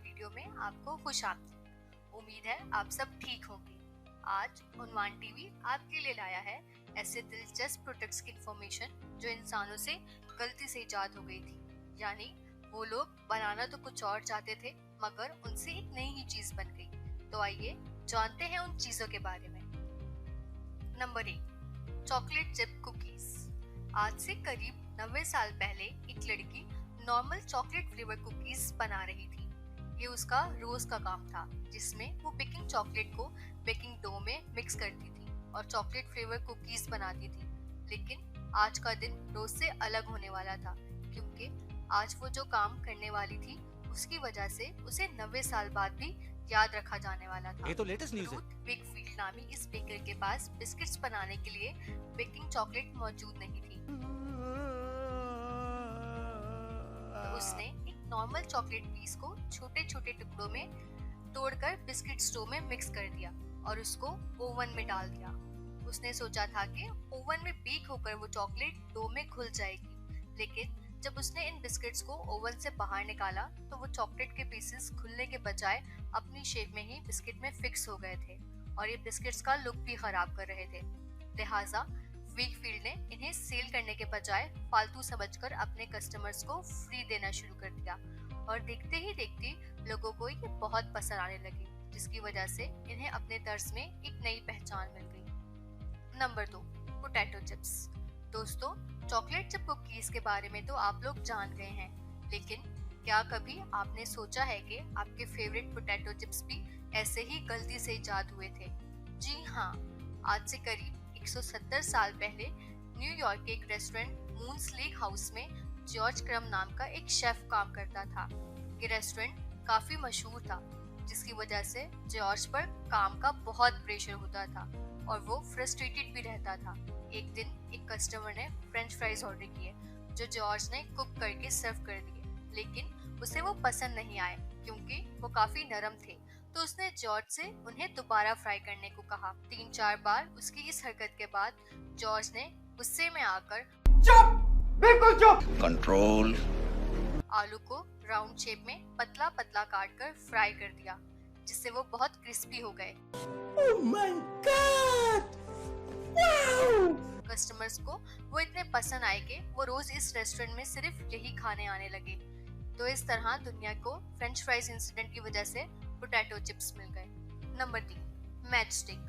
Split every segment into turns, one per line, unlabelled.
Video में आपको खुशामदीद। उम्मीद है आप सब ठीक होंगे। आज उन्वान टीवी आपके लिए लाया है ऐसे दिलचस्प प्रोडक्ट्स की इंफॉर्मेशन जो इंसानों से गलती से इजाद हो गई थी। यानी वो लोग बनाना तो कुछ और चाहते थे मगर उनसे एक नई ही चीज बन गई। तो आइए जानते हैं उन चीजों के बारे में। Number 1, chocolate chip cookies. आज से करीब 90 साल पहले एक लड़की नॉर्मल चॉकलेट फ्लेवर कुकीज बना रही थी। ये उसका रोज का काम था, जिसमें वो बेकिंग चॉकलेट को बेकिंग डो में मिक्स करती थी और चॉकलेट फ्लेवर कुकीज बनाती थी। लेकिन आज का दिन रोज से अलग होने वाला था, क्योंकि आज वो जो काम करने वाली थी उसकी वजह से उसे 90 साल बाद भी याद रखा जाने वाला था।
ये तो लेटेस्ट न्यूज़ है।
रूथ वेकफील्ड नामी इस बेकर के पास बिस्किट्स बनाने के लिए बेकिंग चॉकलेट मौजूद नहीं थी। तो उसने एक नॉर्मल चॉकलेट पीस को छोटे छोटे टुकड़ों में तोड़कर बिस्किट स्टो में मिक्स कर दिया और उसको ओवन में डाल दिया। उसने सोचा था कि ओवन में बेक होकर वो चॉकलेट डो में घुल जाएगी, लेकिन जब उसने इन बिस्किट्स को ओवन से बाहर निकाला तो वो चॉकलेट के पीसेस खुलने के बजाय अपनी शेप में ही बिस्किट में फिक्स हो गए थे और ये बिस्किट्स का लुक भी खराब कर रहे थे। लिहाजा वेकफील्ड ने इन्हें सेल करने के बजाय फालतू समझकर अपने कस्टमर्स को फ्री देना शुरू कर दिया और देखते ही देखते लोगों को ये बहुत पसंद आने लगे, जिसकी वजह से इन्हें अपने तर्ज में एक नई पहचान मिल गई। Number 2, potato chips. दोस्तों, चॉकलेट चिप कुकीज के बारे में तो आप लोग जान गए हैं, लेकिन क्या कभी आपने सोचा है कि आपके फेवरेट पोटैटो चिप्स भी ऐसे ही गलती से इजाद हुए थे? जी हाँ, आज से करीब 170 साल पहले न्यूयॉर्क के एक रेस्टोरेंट मून्स लेक हाउस में जॉर्ज क्रम नाम का एक शेफ काम करता था। ये रेस्टोरेंट काफी मशहूर था, जिसकी वजह से जॉर्ज पर काम का बहुत प्रेशर होता था और वो फ्रस्ट्रेटेड भी रहता था। एक दिन एक कस्टमर ने फ्रेंच फ्राइज ऑर्डर किए जो जॉर्ज ने कुक करके सर्व कर दिए, लेकिन उसे वो पसंद नहीं आए क्योंकि वो काफी नरम थे। तो उसने जॉर्ज से उन्हें दोबारा फ्राई करने को कहा। 3-4 बार उसकी इस हरकत के बाद जॉर्ज ने गुस्से में आकर
चुप, बिल्कुल चुप। कंट्रोल।
आलू को राउंड शेप में पतला पतला काटकर फ्राई कर दिया, जिससे वो बहुत क्रिस्पी हो गए।
Oh my God, wow!
Customers को वो इतने पसंद आए कि वो रोज इस रेस्टोरेंट में सिर्फ यही खाने आने लगे। तो इस तरह दुनिया को फ्रेंच फ्राइज इंसिडेंट की वजह से पोटैटो चिप्स मिल गए। Number 3, match stick.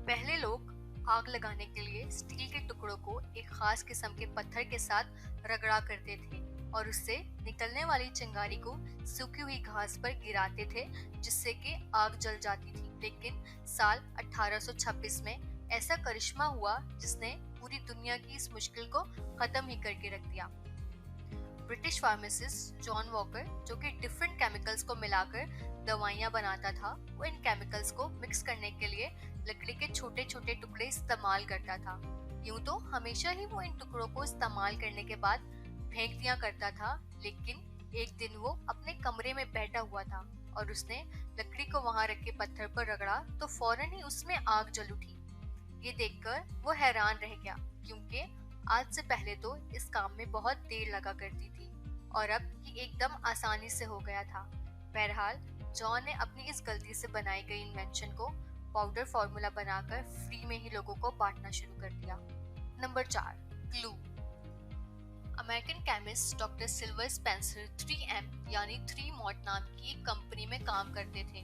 पहले लोग आग लगाने के लिए स्टील के टुकड़ों को एक खास किस्म के पत्थर के साथ रगड़ा करते थे और उससे निकलने वाली चिंगारी को सूखी हुई घास पर गिराते थे, जिससे कि आग जल जाती थी। लेकिन साल 1826 में ऐसा करिश्मा हुआ जिसने पूरी दुनिया की इस मुश्किल को खत्म ही करके रख दिया। ब्रिटिश फार्मासिस्ट जॉन वॉकर, जो कि डिफरेंट केमिकल्स को मिलाकर दवाइयां बनाता था, वो इन केमिकल्स को मिक्स करने के लिए लकड़ी के छोटे छोटे टुकड़े इस्तेमाल करता था। यूं तो हमेशा ही वो इन टुकड़ों को इस्तेमाल करने के बाद फेंक दिया करता था, लेकिन एक दिन वो अपने कमरे में बैठा हुआ था और उसने लकड़ी को वहां रखे पत्थर पर रगड़ा तो फौरन ही उसमें आग जल उठी। ये देखकर वो हैरान रह गया, क्योंकि आज से पहले तो इस काम में बहुत देर लगा करती थी और अब ये एकदम आसानी से हो गया था। बहरहाल जॉन ने अपनी इस गलती से बनाई गई इन्वेंशन को पाउडर फॉर्मूला बनाकर फ्री में ही लोगों को बांटना शुरू कर दिया। Number 4, glue. American chemist doctor silver Spencer 3M यानी 3 मॉट नाम की एक कंपनी में काम करते थे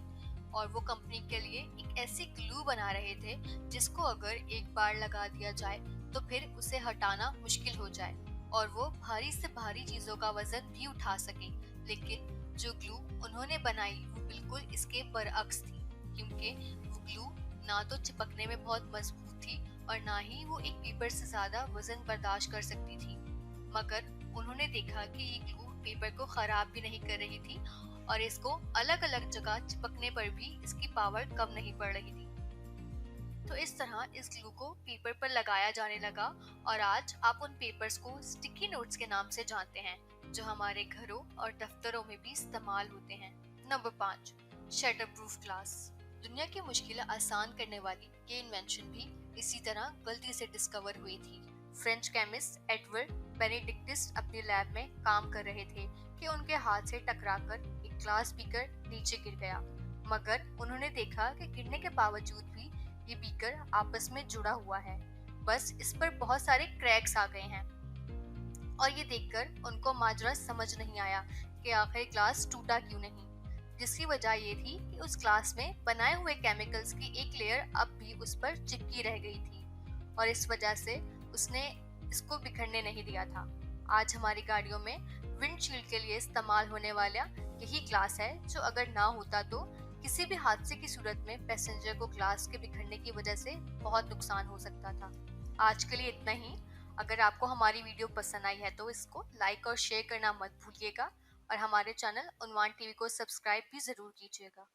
और वो कंपनी के लिए एक ऐसी ग्लू बना रहे थे जिसको अगर एक बार लगा दिया जाए तो फिर उसे हटाना मुश्किल हो जाए और वो भारी से भारी चीजों का वजन भी उठा सके। लेकिन जो ग्लू उन्होंने बनाई वो बिल्कुल इसके बरअक्स थी, क्योंकि वो ग्लू ना तो चिपकने में बहुत मजबूत थी और ना ही वो एक पेपर से ज्यादा वजन बर्दाश्त कर सकती थी। मगर उन्होंने देखा कि ये ग्लू पेपर को खराब भी नहीं कर रही थी और इसको अलग अलग जगह चिपकने पर भी इसकी पावर कम नहीं पड़ रही थी। तो इस तरह इस ग्लू को पेपर पर लगाया जाने लगा और आज आप उन पेपर्स को स्टिकी नोट्स के नाम से जानते हैं, जो हमारे घरों और दफ्तरों में भी इस्तेमाल होते हैं। Number 5, shutter proof glass. दुनिया की मुश्किलें आसान करने वाली ये इन्वेंशन भी इसी तरह गलती से डिस्कवर हुई थी। फ्रेंच केमिस्ट एडवर्ड बेनेडिक्टिस अपनी लैब में काम कर रहे थे कि उनके हाथ से टकराकर एक ग्लास बीकर नीचे गिर गया, मगर उन्होंने देखा कि गिरने के बावजूद भी ये बीकर आपस में जुड़ा हुआ है, बस इस पर बहुत सारे क्रैक्स आ गए हैं। और ये देखकर उनको माजरा समझ नहीं आया कि आखिर ग्लास टूटा क्यों नहीं, जिसकी वजह ये थी कि उस ग्लास में बनाए हुए केमिकल्स की एक लेयर अब भी उस पर चिपकी रह गई थी और इस वजह से उसने इसको बिखरने नहीं दिया था। आज हमारी गाड़ियों में विंडशील्ड के लिए इस्तेमाल होने वाला यही ग्लास है, जो अगर ना होता तो किसी भी हादसे की सूरत में पैसेंजर को ग्लास के बिखरने की वजह से बहुत नुकसान हो सकता था। आज के लिए इतना ही। अगर आपको हमारी वीडियो पसंद आई है तो इसको लाइक और शेयर करना मत भूलिएगा और हमारे चैनल उन्वान टीवी को सब्सक्राइब भी जरूर कीजिएगा।